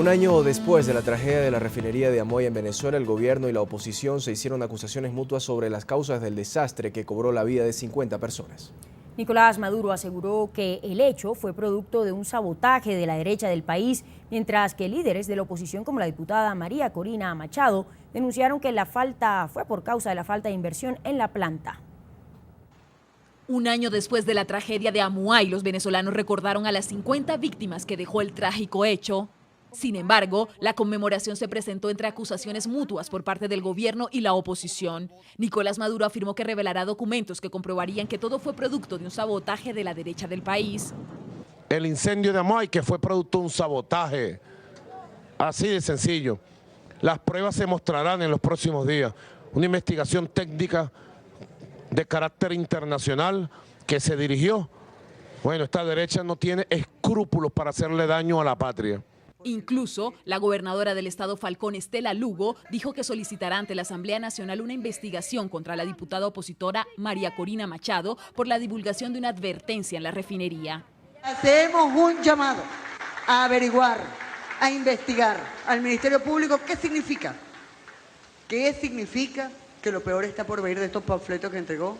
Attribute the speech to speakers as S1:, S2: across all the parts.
S1: Un año después de la tragedia de la refinería de Amoy en Venezuela, el gobierno y la oposición se hicieron acusaciones mutuas sobre las causas del desastre que cobró la vida de 50 personas.
S2: Nicolás Maduro aseguró que el hecho fue producto de un sabotaje de la derecha del país, mientras que líderes de la oposición como la diputada María Corina Machado denunciaron que la falta fue por causa de la falta de inversión en la planta.
S3: Un año después de la tragedia de Amuay, los venezolanos recordaron a las 50 víctimas que dejó el trágico hecho. Sin embargo, la conmemoración se presentó entre acusaciones mutuas por parte del gobierno y la oposición. Nicolás Maduro afirmó que revelará documentos que comprobarían que todo fue producto de un sabotaje de la derecha del país.
S4: El incendio de Amoy, que fue producto de un sabotaje, así de sencillo. Las pruebas se mostrarán en los próximos días. Una investigación técnica de carácter internacional que se dirigió. Bueno, esta derecha no tiene escrúpulos para hacerle daño a la patria.
S3: Incluso, la gobernadora del estado Falcón, Estela Lugo, dijo que solicitará ante la Asamblea Nacional una investigación contra la diputada opositora María Corina Machado por la divulgación de una advertencia en la refinería.
S5: Hacemos un llamado a averiguar, a investigar al Ministerio Público qué significa. ¿Qué significa que lo peor está por venir de estos panfletos que entregó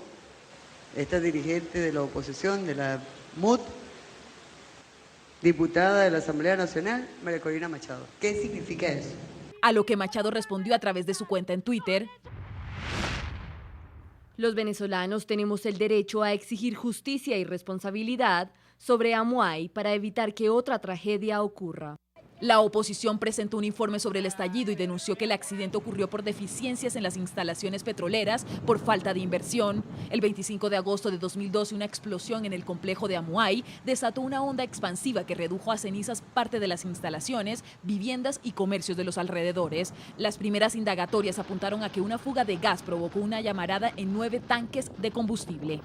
S5: esta dirigente de la oposición, de la MUD, diputada de la Asamblea Nacional, María Corina Machado? ¿Qué significa eso?
S3: A lo que Machado respondió a través de su cuenta en Twitter:
S6: los venezolanos tenemos el derecho a exigir justicia y responsabilidad sobre Amuay para evitar que otra tragedia ocurra.
S3: La oposición presentó un informe sobre el estallido y denunció que el accidente ocurrió por deficiencias en las instalaciones petroleras por falta de inversión. El 25 de agosto de 2012, una explosión en el complejo de Amuay desató una onda expansiva que redujo a cenizas parte de las instalaciones, viviendas y comercios de los alrededores. Las primeras indagatorias apuntaron a que una fuga de gas provocó una llamarada en 9 tanques de combustible.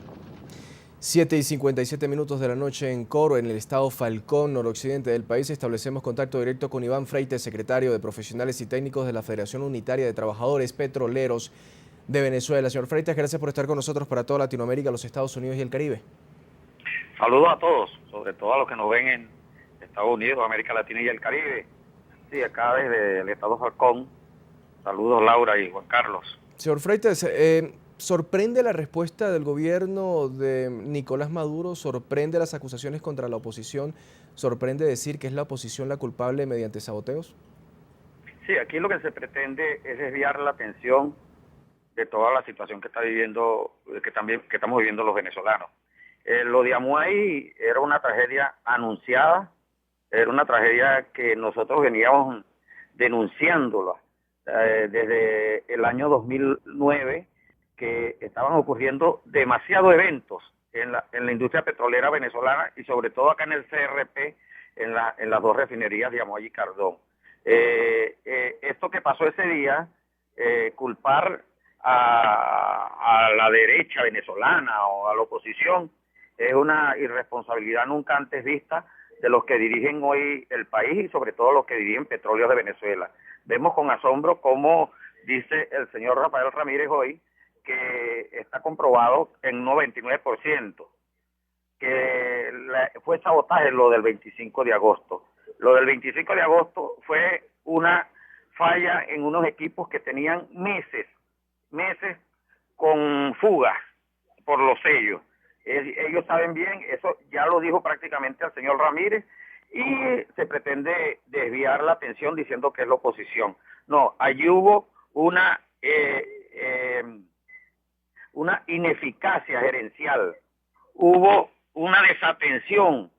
S1: 7:57 de la noche en Coro, en el estado Falcón, noroccidente del país. Establecemos contacto directo con Iván Freites, secretario de Profesionales y Técnicos de la Federación Unitaria de Trabajadores Petroleros de Venezuela. Señor Freites, gracias por estar con nosotros para toda Latinoamérica, los Estados Unidos y el Caribe.
S7: Saludos a todos, sobre todo a los que nos ven en Estados Unidos, América Latina y el Caribe. Sí, acá desde el estado Falcón. Saludos Laura y Juan Carlos.
S1: Señor Freites, ¿sorprende la respuesta del gobierno de Nicolás Maduro? ¿Sorprende las acusaciones contra la oposición? ¿Sorprende decir que es la oposición la culpable mediante saboteos?
S7: Sí, aquí lo que se pretende es desviar la atención de toda la situación que está viviendo, que estamos viviendo los venezolanos. Lo de Amuay era una tragedia anunciada, era una tragedia que nosotros veníamos denunciándola desde el año 2009, que estaban ocurriendo demasiados eventos en la industria petrolera venezolana y sobre todo acá en el CRP, en las dos refinerías de Amoy y Cardón. Esto que pasó ese día, culpar a la derecha venezolana o a la oposición, es una irresponsabilidad nunca antes vista de los que dirigen hoy el país y sobre todo los que dirigen Petróleos de Venezuela. Vemos con asombro cómo dice el señor Rafael Ramírez hoy que está comprobado en un 99%, que fue sabotaje lo del 25 de agosto. Lo del 25 de agosto fue una falla en unos equipos que tenían meses con fugas por los sellos. Ellos saben bien, eso ya lo dijo prácticamente el señor Ramírez, y se pretende desviar la atención diciendo que es la oposición. No, allí hubo una ineficacia gerencial, hubo una desatención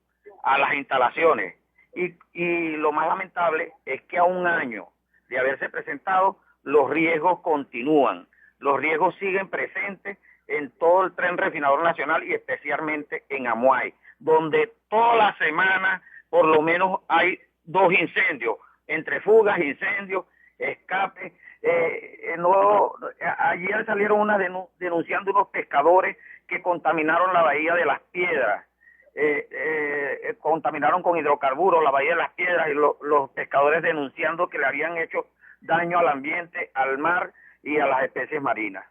S7: a las instalaciones y lo más lamentable es que a un año de haberse presentado, los riesgos continúan, los riesgos siguen presentes en todo el tren refinador nacional y especialmente en Amuay, donde toda la semana por lo menos hay 2 incendios, entre fugas, incendios, escape. Ayer salieron denunciando unos pescadores que contaminaron la bahía de las Piedras, contaminaron con hidrocarburos la bahía de las Piedras, y los pescadores denunciando que le habían hecho daño al ambiente, al mar y a las especies marinas.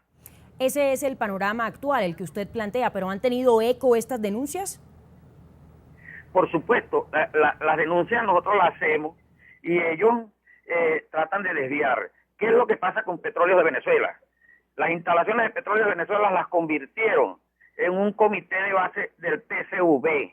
S2: Ese es el panorama actual, el que usted plantea, pero ¿han tenido eco estas denuncias?
S7: Por supuesto, las denuncias nosotros las hacemos y ellos tratan de desviar. ¿Qué es lo que pasa con Petróleos de Venezuela? Las instalaciones de Petróleos de Venezuela las convirtieron en un comité de base del PSV.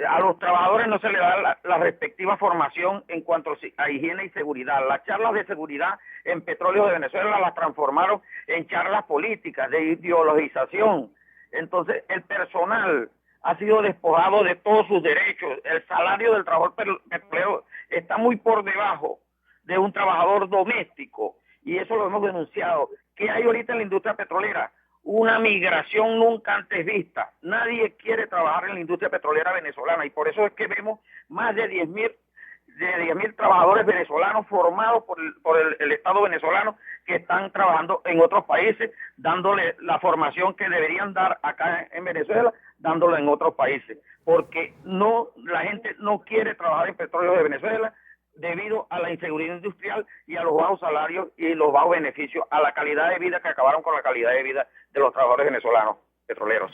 S7: A los trabajadores no se les da la respectiva formación en cuanto a higiene y seguridad. Las charlas de seguridad en Petróleos de Venezuela las transformaron en charlas políticas, de ideologización. Entonces, el personal ha sido despojado de todos sus derechos. El salario del trabajador petrolero está muy por debajo de un trabajador doméstico, y eso lo hemos denunciado. ¿Qué hay ahorita en la industria petrolera? Una migración nunca antes vista. Nadie quiere trabajar en la industria petrolera venezolana, y por eso es que vemos más de 10.000 trabajadores venezolanos formados por el Estado venezolano, que están trabajando en otros países, dándole la formación que deberían dar acá en Venezuela, dándolo en otros países, porque la gente no quiere trabajar en Petróleos de Venezuela debido a la inseguridad industrial y a los bajos salarios y los bajos beneficios, a la calidad de vida, que acabaron con la calidad de vida de los trabajadores venezolanos petroleros.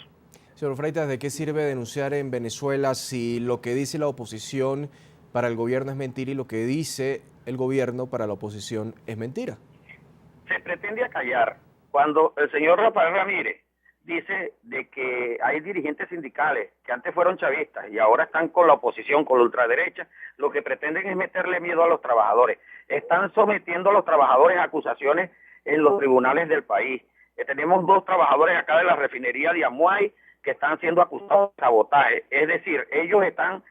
S1: Señor Freitas, ¿de qué sirve denunciar en Venezuela si lo que dice la oposición para el gobierno es mentira y lo que dice el gobierno para la oposición es mentira?
S7: Se pretende acallar cuando el señor Rafael Ramírez dice de que hay dirigentes sindicales que antes fueron chavistas y ahora están con la oposición, con la ultraderecha. Lo que pretenden es meterle miedo a los trabajadores. Están sometiendo a los trabajadores a acusaciones en los tribunales del país. Tenemos 2 trabajadores acá de la refinería de Amuay que están siendo acusados de sabotaje. Es decir, ellos están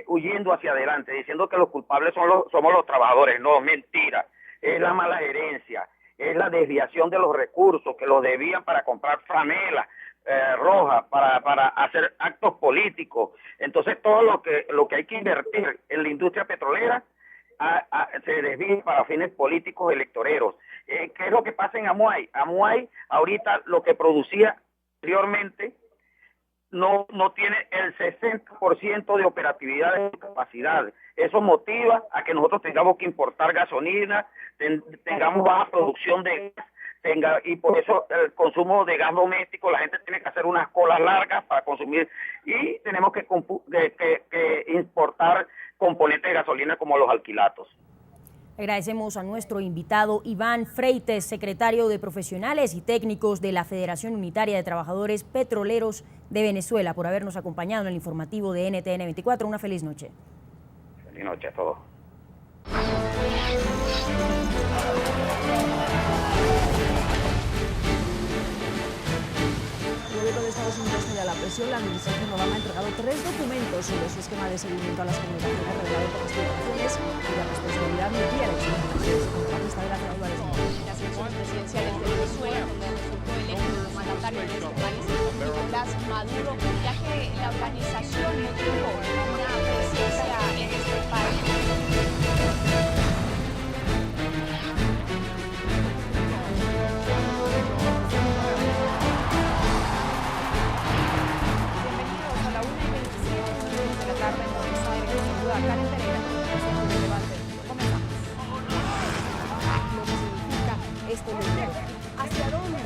S7: huyendo hacia adelante, diciendo que los culpables somos los trabajadores. No, mentira. Es la mala gerencia, es la desviación de los recursos que los debían para comprar franelas rojas, para hacer actos políticos. Entonces todo lo que hay que invertir en la industria petrolera se desvía para fines políticos electoreros. ¿Qué es lo que pasa en Amuay? Amuay ahorita lo que producía anteriormente no tiene el 60% de operatividad de capacidad. Eso motiva a que nosotros tengamos que importar gasolina, tengamos baja producción de gas, y por eso el consumo de gas doméstico, la gente tiene que hacer unas colas largas para consumir, y tenemos que importar componentes de gasolina como los alquilatos.
S2: Agradecemos a nuestro invitado Iván Freites, secretario de Profesionales y Técnicos de la Federación Unitaria de Trabajadores Petroleros de Venezuela, por habernos acompañado en el informativo de NTN 24. Una feliz noche.
S7: Feliz noche a todos.
S8: El gobierno de Estados Unidos cede a la presión. La administración Obama ha entregado 3 documentos sobre su esquema de seguimiento a las comunicaciones revelado por las filtraciones y la responsabilidad nuclear en su contratista de la Claudia de
S9: las elecciones presidenciales de Venezuela, donde resultó electo como mandatario de este país Nicolás Maduro, ya que la organización no tuvo una presencia en este país. Karen Pereira, el debate. Comenzamos. Lo que significa este movimiento. ¿Hacia dónde